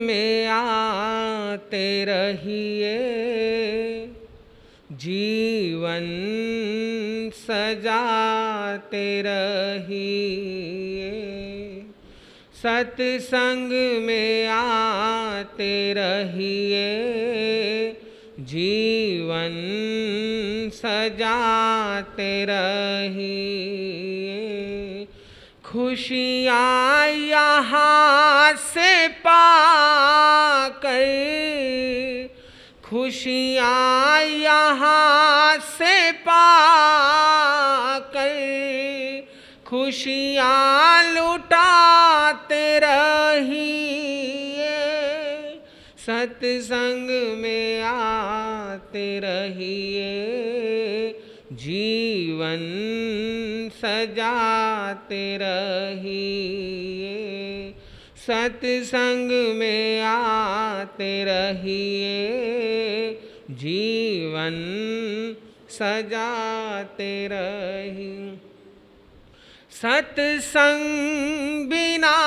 में आते रहिए, जीवन सजाते रहिए। सत्संग में आते रहिए, जीवन सजाते रहिए। खुशियाँ यहाँ से पाकर, खुशियाँ यहाँ से पाकर, खुशियाँ लुटाते रहिए। सत्संग में आते रहिए, जीवन सजाते रहिए। सत्संग में आते रहिए, जीवन सजाते रहिए। सत्संग बिना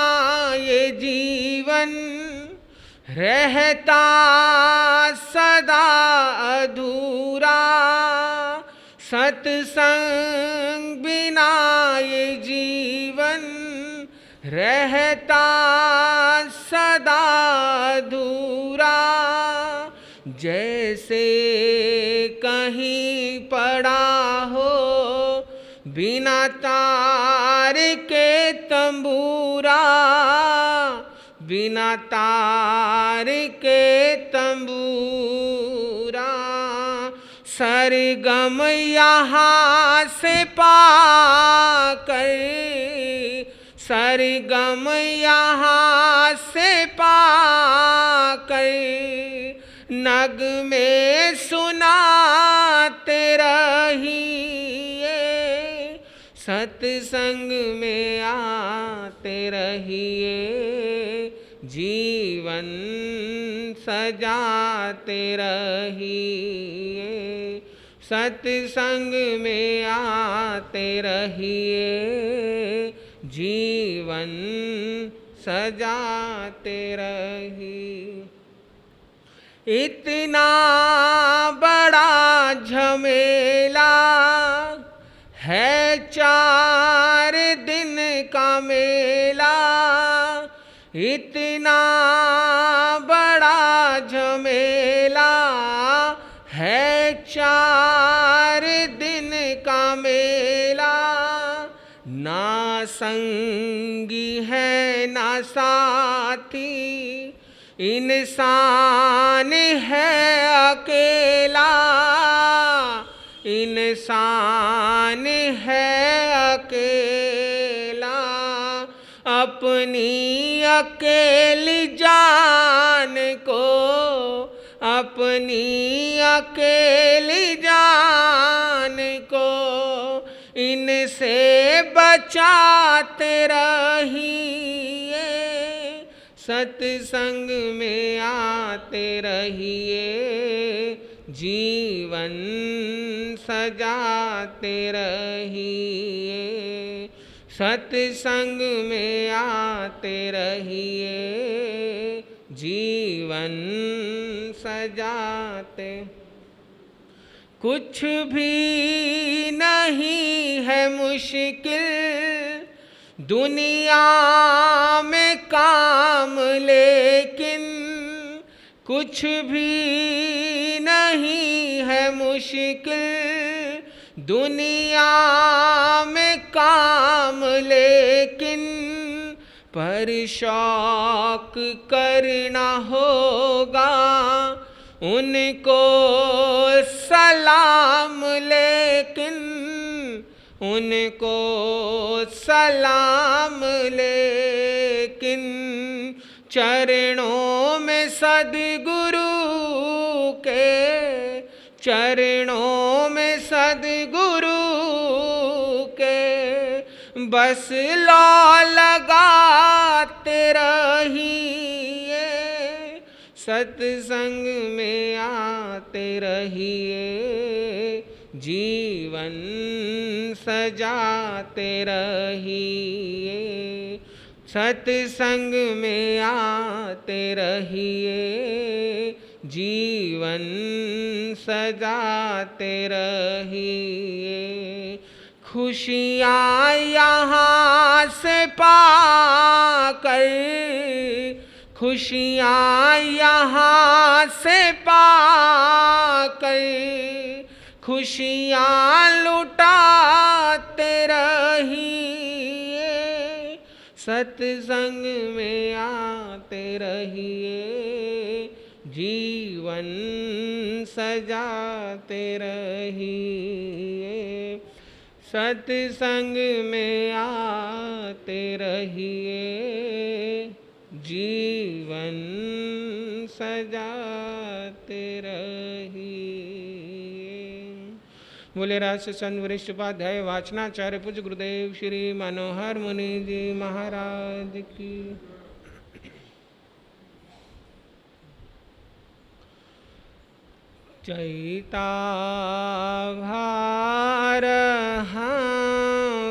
ये जीवन रहता सदा अधूरा। सत्संग बिना ये जीवन रहता सदा अधूरा। जैसे कहीं पड़ा हो बिना तार के तंबूरा, बिना तार के तंबूरा। सरगम यहाँ से पाकर, सरगम यहाँ से पाकर, नगमे सुनाते रहिए। सत्संग में आते रहिए, जीवन सजाते रहिए। सत्संग में आते रहिए, जीवन सजाते रहिए। इतना बड़ा झमेला है 4 दिन का मेला। इतना बड़ा झमेला है 4 दिन का मेला। ना संगी है ना साथी, इंसान है अकेला। इंसान है अकेला, अपनी अकेली जान को, अपनी अकेली जान को इनसे बचाते रहिए। सत्संग में आते रहिए, जीवन सजाते रहिए। सत्संग में आते रहिए, जीवन सजाते। कुछ भी नहीं है मुश्किल दुनिया में काम, लेकिन कुछ भी नहीं है मुश्किल दुनिया में काम, लेकिन पर शौक करना होगा उनको सलाम, लेकिन उनको सलाम, लेकिन चरणों में सद्गुरु के, चरणों में सद्गुरु के बस लौ लगाते रहिए। सत्संग में आते रहिए, जीवन सजाते रहिए। सत्संग में आते रहिए, जीवन सजाते रहिए। खुशियाँ यहाँ से पाकर, खुशियाँ यहाँ से पाकर, खुशियाँ लुटाते रहिए। सत्संग में आते रहिए, जीवन सजाते रहिए। सत्संग में आते रहिए, जीवन सजाते रहिए। बोले राष्ट्र संत वरिष्ठ उपाध्याय वाचनाचार्य पूज्य गुरुदेव श्री मनोहर मुनि जी महाराज की। चैता भार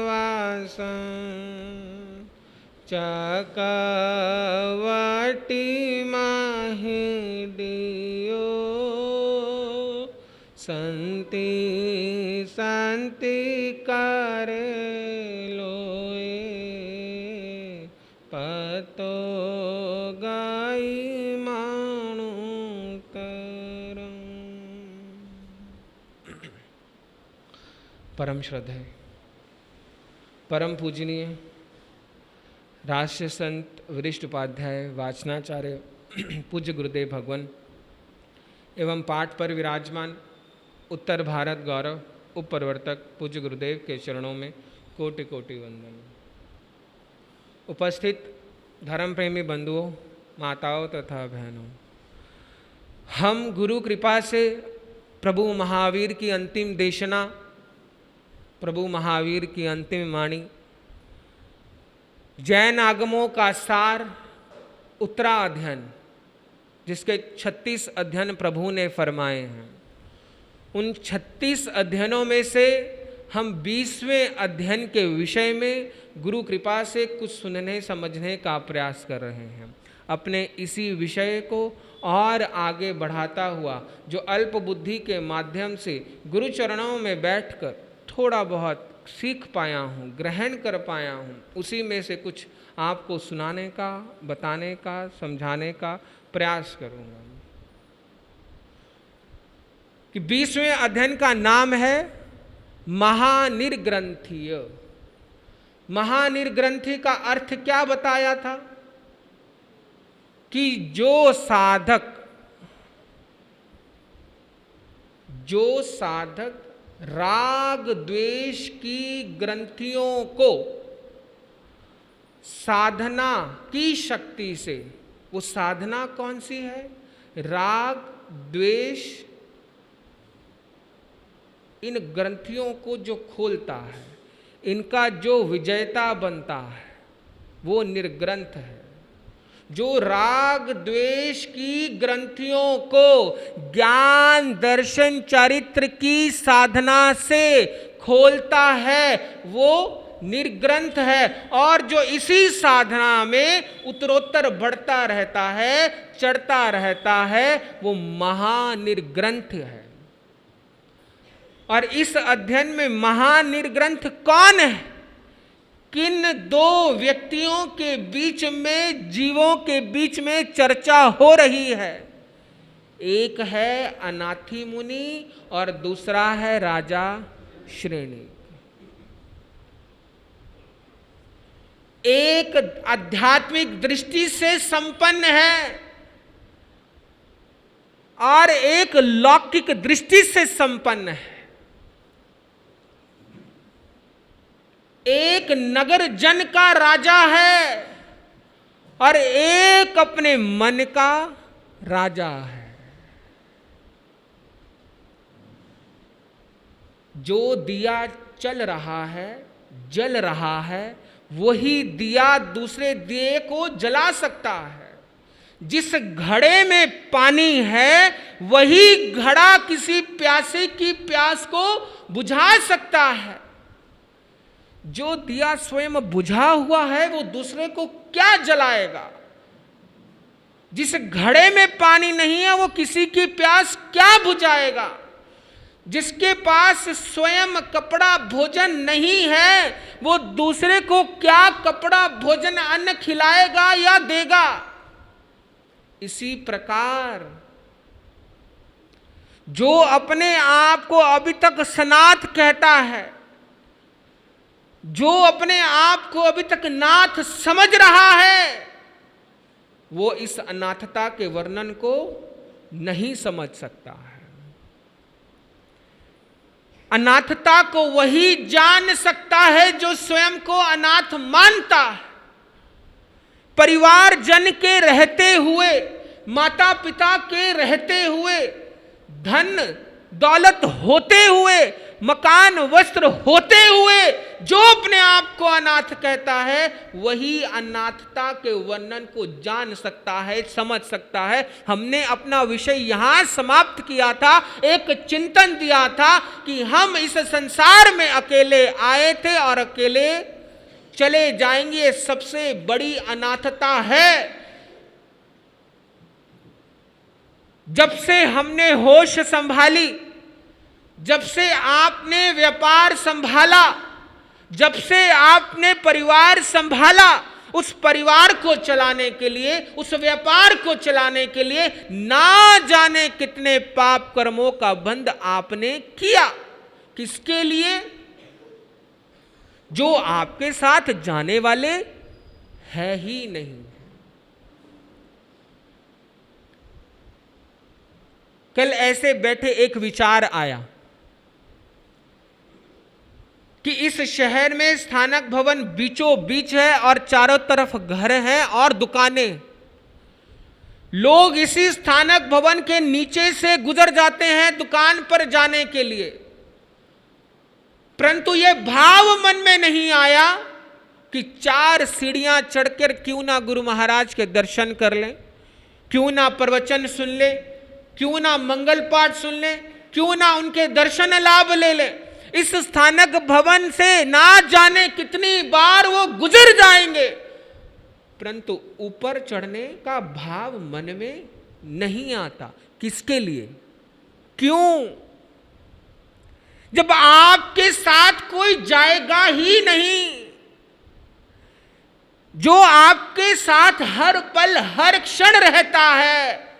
वासन चकवटी माहि दियो, संति संति करे लोए, पतो गई मानु करम। परम श्रद्धेय, परम पूजनीय राष्ट्र संत वरिष्ठ उपाध्याय वाचनाचार्य पूज्य गुरुदेव भगवान एवं पाठ पर विराजमान उत्तर भारत गौरव उप प्रवर्तक पूज्य गुरुदेव के चरणों में कोटि कोटि वंदन। उपस्थित धर्म प्रेमी बंधुओं, माताओं तथा बहनों, हम गुरु कृपा से प्रभु महावीर की अंतिम देशना, प्रभु महावीर की अंतिम वाणी, जैन आगमों का सार उत्तरा अध्ययन, जिसके 36 अध्ययन प्रभु ने फरमाए हैं, उन 36 अध्ययनों में से हम 20वें अध्ययन के विषय में गुरु कृपा से कुछ सुनने समझने का प्रयास कर रहे हैं। अपने इसी विषय को और आगे बढ़ाता हुआ जो अल्प बुद्धि के माध्यम से गुरु चरणों में बैठकर थोड़ा बहुत सीख पाया हूँ, ग्रहण कर पाया हूँ, उसी में से कुछ आपको सुनाने का, बताने का, समझाने का प्रयास करूँगा। कि 20वें अध्ययन का नाम है महानिर्ग्रंथीय। महानिर्ग्रंथी का अर्थ क्या बताया था? कि जो साधक राग द्वेष की ग्रंथियों को साधना की शक्ति से, वो साधना कौन सी है? राग द्वेष, इन ग्रंथियों को जो खोलता है, इनका जो विजेता बनता है, वो निर्ग्रंथ है। जो राग द्वेष की ग्रंथियों को ज्ञान दर्शन चरित्र की साधना से खोलता है, वो निर्ग्रंथ है। और जो इसी साधना में उत्तरोत्तर बढ़ता रहता है, चढ़ता रहता है, वो महानिर्ग्रंथ है। और इस अध्ययन में महानिर्ग्रंथ कौन है? किन दो व्यक्तियों के बीच में, जीवों के बीच में चर्चा हो रही है? एक है अनाथी मुनि और दूसरा है राजा श्रेणी। एक आध्यात्मिक दृष्टि से संपन्न है और एक लौकिक दृष्टि से संपन्न है। एक नगर जन का राजा है और एक अपने मन का राजा है। जो दिया चल रहा है, जल रहा है, वही दिया दूसरे दिए को जला सकता है। जिस घड़े में पानी है, वही घड़ा किसी प्यासे की प्यास को बुझा सकता है। जो दिया स्वयं बुझा हुआ है, वो दूसरे को क्या जलाएगा? जिस घड़े में पानी नहीं है वो किसी की प्यास क्या बुझाएगा? जिसके पास स्वयं कपड़ा भोजन नहीं है वो दूसरे को क्या कपड़ा भोजन अन्न खिलाएगा या देगा? इसी प्रकार जो अपने आप को अभी तक सनाथ कहता है, जो अपने आप को अभी तक नाथ समझ रहा है, वो इस अनाथता के वर्णन को नहीं समझ सकता है। अनाथता को वही जान सकता है जो स्वयं को अनाथ मानता है। परिवार जन के रहते हुए, माता पिता के रहते हुए, धन दौलत होते हुए, मकान वस्त्र होते हुए जो अपने आप को अनाथ कहता है वही अनाथता के वर्णन को जान सकता है, समझ सकता है। हमने अपना विषय यहां समाप्त किया था, एक चिंतन दिया था कि हम इस संसार में अकेले आए थे और अकेले चले जाएंगे। सबसे बड़ी अनाथता है। जब से हमने होश संभाली, जब से आपने व्यापार संभाला, जब से आपने परिवार संभाला, उस परिवार को चलाने के लिए, उस व्यापार को चलाने के लिए ना जाने कितने पाप कर्मों का बंध आपने किया। किसके लिए? जो आपके साथ जाने वाले है ही नहीं। कल ऐसे बैठे एक विचार आया कि इस शहर में स्थानक भवन बीचों बीच है और चारों तरफ घर हैं और दुकानें। लोग इसी स्थानक भवन के नीचे से गुजर जाते हैं दुकान पर जाने के लिए, परंतु यह भाव मन में नहीं आया कि 4 सीढ़ियां चढ़कर क्यों ना गुरु महाराज के दर्शन कर लें, क्यों ना प्रवचन सुन ले, क्यों ना मंगल पाठ सुन ले, क्यों ना उनके दर्शन लाभ ले ले। इस स्थानक भवन से ना जाने कितनी बार वो गुजर जाएंगे, परंतु ऊपर चढ़ने का भाव मन में नहीं आता। किसके लिए? क्यों? जब आपके साथ कोई जाएगा ही नहीं, जो आपके साथ हर पल हर क्षण रहता है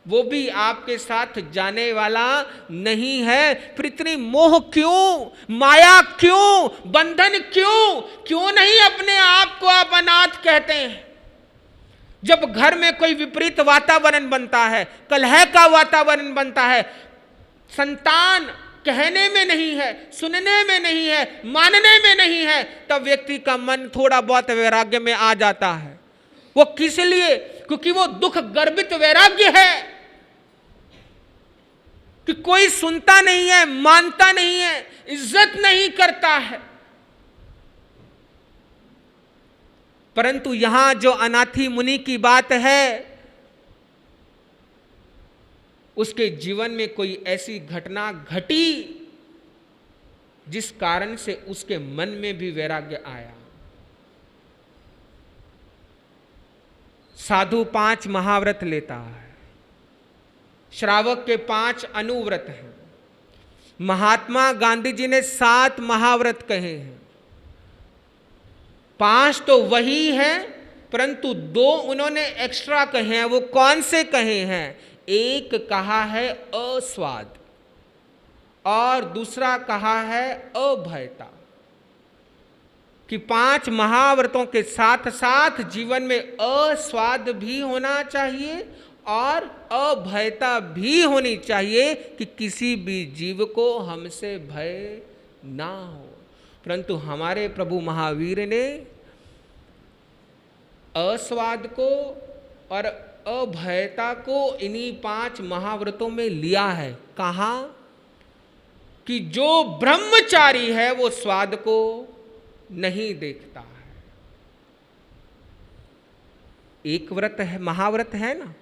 वो भी आपके साथ जाने वाला नहीं है। फिर इतनी मोह क्यों, माया क्यों, बंधन क्यों? क्यों नहीं अपने आप को आप अनाथ कहते हैं? जब घर में कोई विपरीत वातावरण बनता है, कलह का वातावरण बनता है, संतान कहने में नहीं है, सुनने में नहीं है, मानने में नहीं है, तब व्यक्ति का मन थोड़ा बहुत वैराग्य में आ जाता है। वो किस लिए? क्योंकि वो दुख गर्भित वैराग्य है कि कोई सुनता नहीं है, मानता नहीं है, इज्जत नहीं करता है। परंतु यहां जो अनाथी मुनि की बात है, उसके जीवन में कोई ऐसी घटना घटी जिस कारण से उसके मन में भी वैराग्य आया। साधु 5 महाव्रत लेता है, श्रावक के 5 अनुव्रत हैं, महात्मा गांधी जी ने 7 महाव्रत कहे हैं। 5 तो वही है, परंतु 2 उन्होंने एक्स्ट्रा कहे हैं। वो कौन से कहे हैं? एक कहा है अस्वाद और दूसरा कहा है अभयता, कि 5 महाव्रतों के साथ साथ जीवन में अस्वाद भी होना चाहिए और अभयता भी होनी चाहिए कि किसी भी जीव को हमसे भय ना हो। परंतु हमारे प्रभु महावीर ने अस्वाद को और अभयता को इन्हीं 5 महाव्रतों में लिया है। कहा कि जो ब्रह्मचारी है वो स्वाद को नहीं देखता है। एक व्रत है, महाव्रत है ना,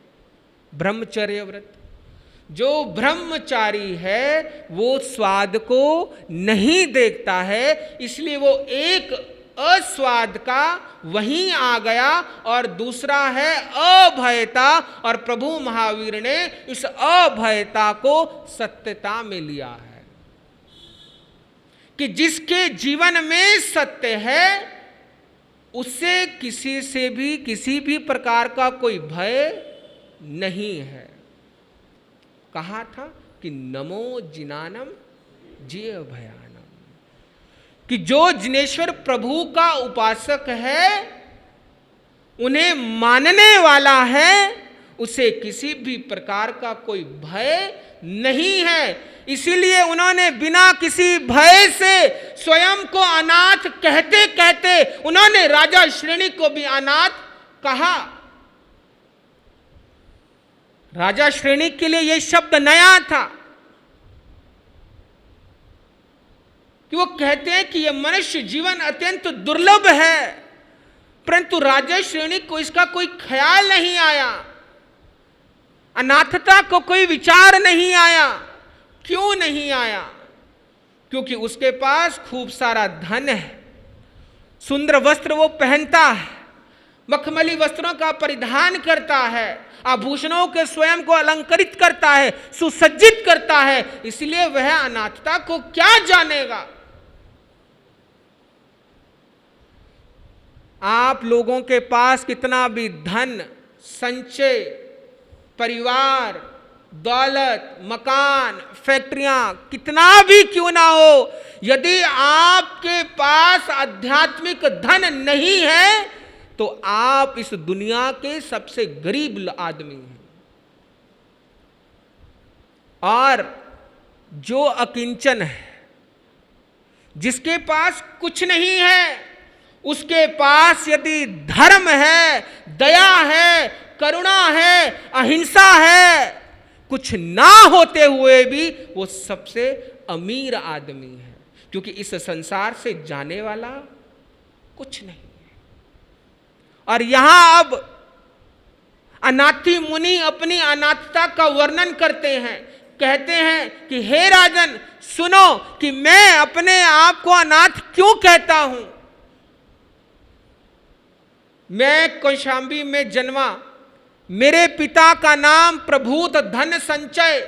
ब्रह्मचर्य व्रत। जो ब्रह्मचारी है वो स्वाद को नहीं देखता है, इसलिए वो एक अस्वाद का वहीं आ गया, और दूसरा है अभयता, और प्रभु महावीर ने इस अभयता को सत्यता में लिया है कि जिसके जीवन में सत्य है उससे किसी से भी किसी भी प्रकार का कोई भय नहीं है। कहा था कि नमो जिनानम जिय भयानम, कि जो जिनेश्वर प्रभु का उपासक है, उन्हें मानने वाला है, उसे किसी भी प्रकार का कोई भय नहीं है। इसीलिए उन्होंने बिना किसी भय से स्वयं को अनाथ कहते कहते उन्होंने राजा श्रेणी को भी अनाथ कहा। राजा श्रेणी के लिए यह शब्द नया था कि वो कहते हैं कि यह मनुष्य जीवन अत्यंत दुर्लभ है, परंतु राजा श्रेणी को इसका कोई ख्याल नहीं आया, अनाथता को कोई विचार नहीं आया। क्यों नहीं आया? क्योंकि उसके पास खूब सारा धन है, सुंदर वस्त्र वो पहनता है, मखमली वस्त्रों का परिधान करता है, आभूषणों के स्वयं को अलंकृत करता है, सुसज्जित करता है, इसलिए वह अनाथता को क्या जानेगा। आप लोगों के पास कितना भी धन, संचय, परिवार, दौलत, मकान, फैक्ट्रियां, कितना भी क्यों ना हो, यदि आपके पास आध्यात्मिक धन नहीं है तो आप इस दुनिया के सबसे गरीब आदमी हैं। और जो अकिंचन है, जिसके पास कुछ नहीं है, उसके पास यदि धर्म है, दया है, करुणा है, अहिंसा है, कुछ ना होते हुए भी वो सबसे अमीर आदमी है, क्योंकि इस संसार से जाने वाला कुछ नहीं है। और यहां अब अनाथी मुनि अपनी अनाथता का वर्णन करते हैं, कहते हैं कि हे राजन सुनो कि मैं अपने आप को अनाथ क्यों कहता हूं। मैं कौशांबी में जन्मा, मेरे पिता का नाम प्रभूत धन संचय,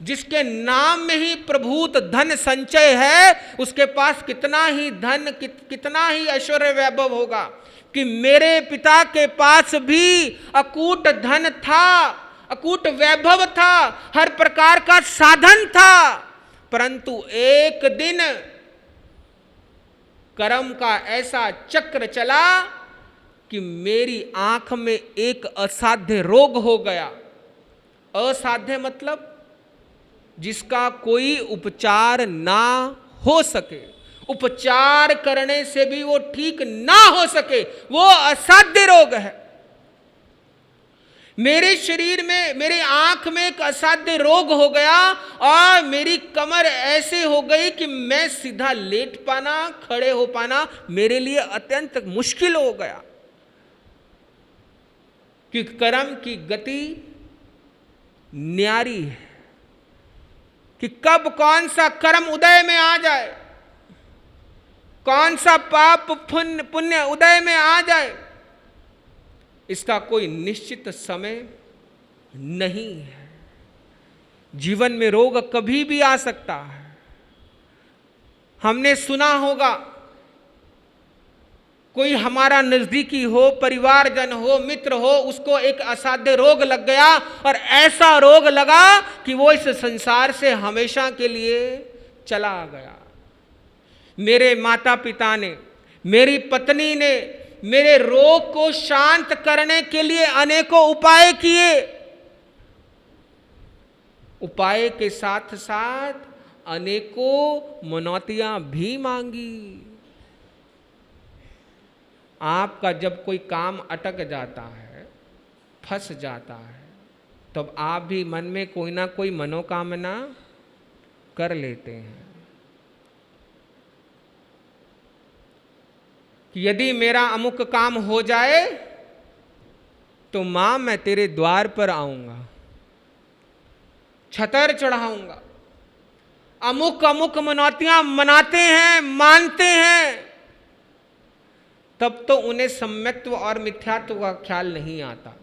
जिसके नाम में ही प्रभूत धन संचय है, उसके पास कितना ही धन, कितना ही ऐश्वर्य वैभव होगा। कि मेरे पिता के पास भी अकूट धन था, अकूट वैभव था, हर प्रकार का साधन था, परंतु एक दिन कर्म का ऐसा चक्र चला कि मेरी आंख में एक असाध्य रोग हो गया। असाध्य मतलब जिसका कोई उपचार ना हो सके, उपचार करने से भी वो ठीक ना हो सके, वो असाध्य रोग है। मेरे शरीर में, मेरी आंख में एक असाध्य रोग हो गया और मेरी कमर ऐसे हो गई कि मैं सीधा लेट पाना, खड़े हो पाना मेरे लिए अत्यंत मुश्किल हो गया। कि कर्म की गति न्यारी है, कि कब कौन सा कर्म उदय में आ जाए, कौन सा पाप पुण्य उदय में आ जाए, इसका कोई निश्चित समय नहीं है। जीवन में रोग कभी भी आ सकता है। हमने सुना होगा, कोई हमारा नजदीकी हो, परिवारजन हो, मित्र हो, उसको एक असाध्य रोग लग गया और ऐसा रोग लगा कि वो इस संसार से हमेशा के लिए चला गया। मेरे माता पिता ने, मेरी पत्नी ने मेरे रोग को शांत करने के लिए अनेकों उपाय किए। उपाय के साथ साथ अनेकों मनौतियां भी मांगी। आपका जब कोई काम अटक जाता है, फंस जाता है, तब आप भी मन में कोई ना कोई मनोकामना कर लेते हैं कि यदि मेरा अमुक काम हो जाए तो मां मैं तेरे द्वार पर आऊंगा, छतर चढ़ाऊंगा। अमुक अमुक मनौतियां मनाते हैं, मानते हैं, तब तो उन्हें सम्यक्त्व और मिथ्यात्व का ख्याल नहीं आता।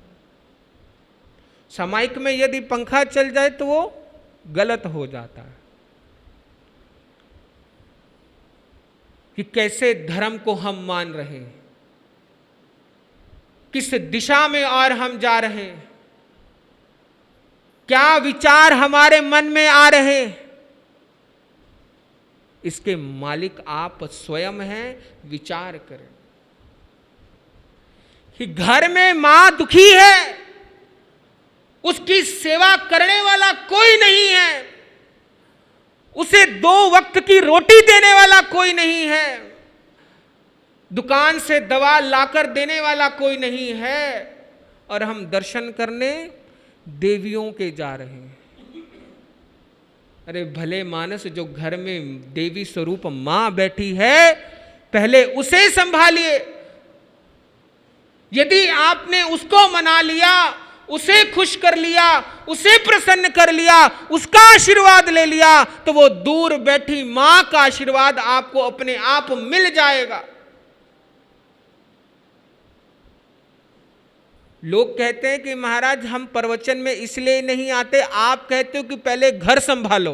सामायिक में यदि पंखा चल जाए तो वो गलत हो जाता है कि कैसे धर्म को हम मान रहे हैं, किस दिशा में और हम जा रहे हैं, क्या विचार हमारे मन में आ रहे हैं। इसके मालिक आप स्वयं हैं। विचार करें कि घर में मां दुखी है, उसकी सेवा करने वाला कोई नहीं है, उसे 2 वक्त की रोटी देने वाला कोई नहीं है, दुकान से दवा लाकर देने वाला कोई नहीं है, और हम दर्शन करने देवियों के जा रहे हैं। अरे भले मानस, जो घर में देवी स्वरूप मां बैठी है, पहले उसे संभालिए। यदि आपने उसको मना लिया, उसे खुश कर लिया, उसे प्रसन्न कर लिया, उसका आशीर्वाद ले लिया, तो वो दूर बैठी मां का आशीर्वाद आपको अपने आप मिल जाएगा। लोग कहते हैं कि महाराज हम प्रवचन में इसलिए नहीं आते, आप कहते हो कि पहले घर संभालो।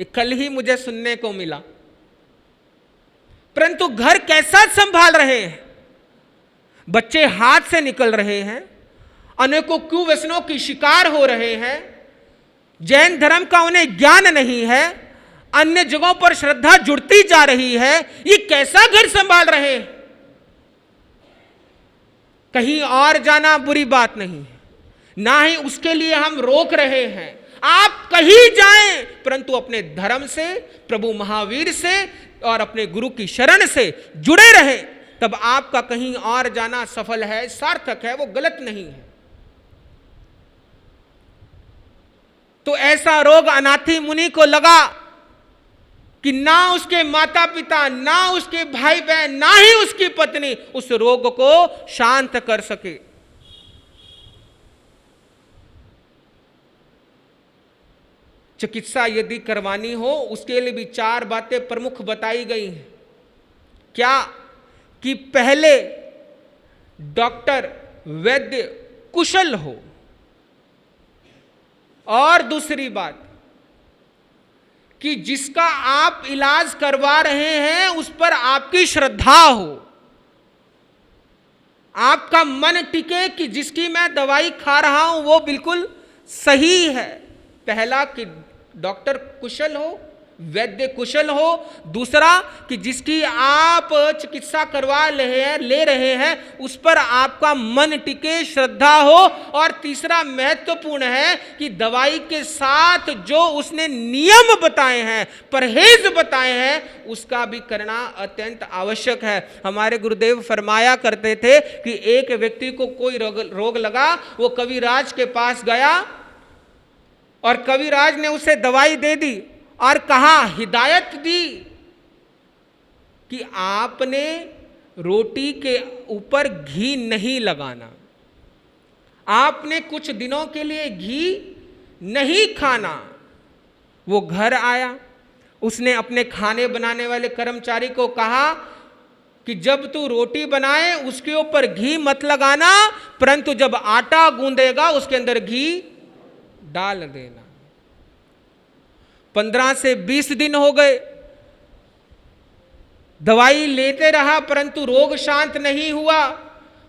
ये कल ही मुझे सुनने को मिला। परंतु घर कैसा संभाल रहे हैं? बच्चे हाथ से निकल रहे हैं, अनेकों कुव्यसनों की शिकार हो रहे हैं, जैन धर्म का उन्हें ज्ञान नहीं है, अन्य जगहों पर श्रद्धा जुड़ती जा रही है। ये कैसा घर संभाल रहे हैं? कहीं और जाना बुरी बात नहीं है, ना ही उसके लिए हम रोक रहे हैं। आप कहीं जाएं, परंतु अपने धर्म से, प्रभु महावीर से और अपने गुरु की शरण से जुड़े रहे, तब आपका कहीं और जाना सफल है, सार्थक है, वो गलत नहीं है। तो ऐसा रोग अनाथी मुनि को लगा कि ना उसके माता पिता, ना उसके भाई बहन, ना ही उसकी पत्नी उस रोग को शांत कर सके। चिकित्सा यदि करवानी हो, उसके लिए भी 4 बातें प्रमुख बताई गई हैं। क्या? कि पहले डॉक्टर वैद्य कुशल हो, और दूसरी बात कि जिसका आप इलाज करवा रहे हैं उस पर आपकी श्रद्धा हो, आपका मन टिके कि जिसकी मैं दवाई खा रहा हूं वो बिल्कुल सही है। पहला कि डॉक्टर कुशल हो, वैद्य कुशल हो। दूसरा कि जिसकी आप चिकित्सा करवा ले रहे हैं उस पर आपका मन टिके, श्रद्धा हो। और तीसरा महत्वपूर्ण है कि दवाई के साथ जो उसने नियम बताए हैं, परहेज बताए हैं, उसका भी करना अत्यंत आवश्यक है। हमारे गुरुदेव फरमाया करते थे कि एक व्यक्ति को कोई रोग लगा, वो कविराज के पास गया और कविराज ने उसे दवाई दे दी और कहा, हिदायत दी कि आपने रोटी के ऊपर घी नहीं लगाना, आपने कुछ दिनों के लिए घी नहीं खाना। वो घर आया, उसने अपने खाने बनाने वाले कर्मचारी को कहा कि जब तू रोटी बनाए उसके ऊपर घी मत लगाना, परंतु जब आटा गूंदेगा उसके अंदर घी डाल देना। 15 से 20 दिन हो गए, दवाई लेते रहा परंतु रोग शांत नहीं हुआ।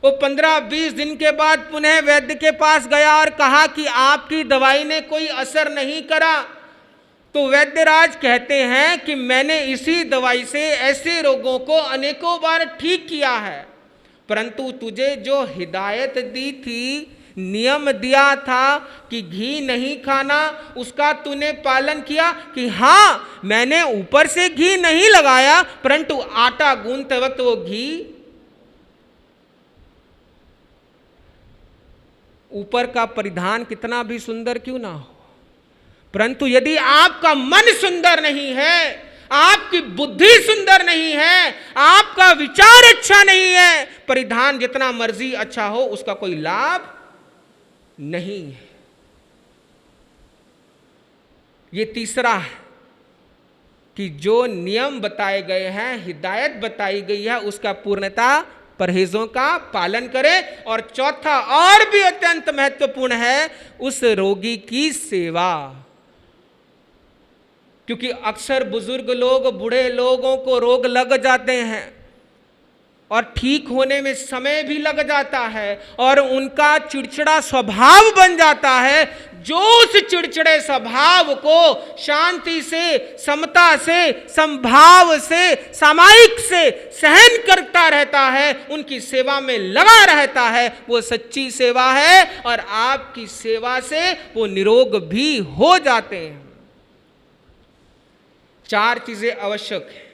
वो 15-20 दिन के बाद पुनः वैद्य के पास गया और कहा कि आपकी दवाई ने कोई असर नहीं करा। तो वैद्यराज कहते हैं कि मैंने इसी दवाई से ऐसे रोगों को अनेकों बार ठीक किया है, परंतु तुझे जो हिदायत दी थी, नियम दिया था कि घी नहीं खाना, उसका तूने पालन किया। कि हाँ, मैंने ऊपर से घी नहीं लगाया, परंतु आटा गूंथते वक्त वो घी ऊपर का परिधान कितना भी सुंदर क्यों ना हो, परंतु यदि आपका मन सुंदर नहीं है, आपकी बुद्धि सुंदर नहीं है, आपका विचार अच्छा नहीं है, परिधान जितना मर्जी अच्छा हो उसका कोई लाभ नहीं है। ये तीसरा है कि जो नियम बताए गए हैं, हिदायत बताई गई है, उसका पूर्णता परहेजों का पालन करें। और चौथा और भी अत्यंत महत्वपूर्ण है, उस रोगी की सेवा। क्योंकि अक्सर बुजुर्ग लोग, बूढ़े लोगों को रोग लग जाते हैं और ठीक होने में समय भी लग जाता है और उनका चिड़चिड़ा स्वभाव बन जाता है। जो उस चिड़चिड़े स्वभाव को शांति से, समता से, संभाव से, सामायिक से सहन करता रहता है, उनकी सेवा में लगा रहता है, वो सच्ची सेवा है और आपकी सेवा से वो निरोग भी हो जाते हैं। 4 चीजें आवश्यक है,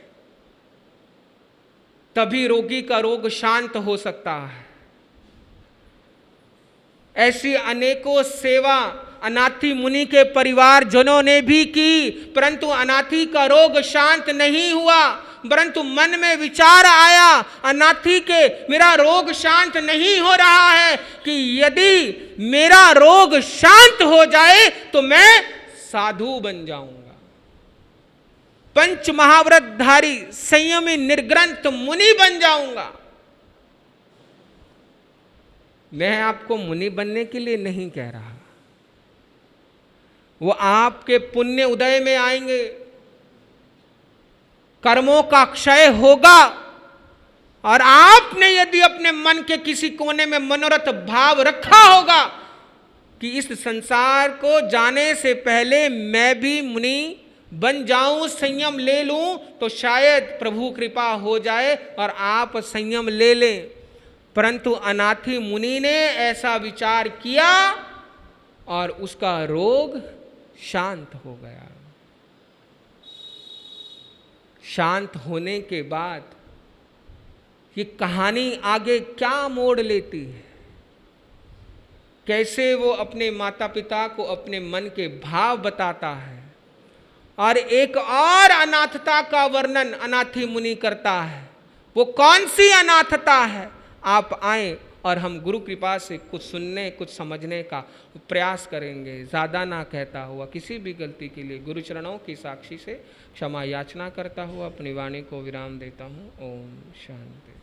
तभी रोगी का रोग शांत हो सकता है। ऐसी अनेकों सेवा अनाथी मुनि के परिवारजनों ने भी की, परंतु अनाथी का रोग शांत नहीं हुआ। परंतु मन में विचार आया अनाथी के, मेरा रोग शांत नहीं हो रहा है, कि यदि मेरा रोग शांत हो जाए तो मैं साधु बन जाऊंगा, पंच महाव्रतधारी संयमी निर्ग्रंथ मुनि बन जाऊंगा। मैं आपको मुनि बनने के लिए नहीं कह रहा, वो आपके पुण्य उदय में आएंगे, कर्मों का क्षय होगा और आपने यदि अपने मन के किसी कोने में मनोरथ भाव रखा होगा कि इस संसार को जाने से पहले मैं भी मुनि बन जाऊं, संयम ले लूं, तो शायद प्रभु कृपा हो जाए और आप संयम ले लें। परंतु अनाथी मुनि ने ऐसा विचार किया और उसका रोग शांत हो गया। शांत होने के बाद ये कहानी आगे क्या मोड़ लेती है, कैसे वो अपने माता पिता को अपने मन के भाव बताता है और एक और अनाथता का वर्णन अनाथी मुनि करता है। वो कौन सी अनाथता है, आप आए और हम गुरु कृपा से कुछ सुनने, कुछ समझने का प्रयास करेंगे। ज़्यादा ना कहता हुआ, किसी भी गलती के लिए गुरु चरणों की साक्षी से क्षमा याचना करता हुआ अपनी वाणी को विराम देता हूँ। ओम शांति।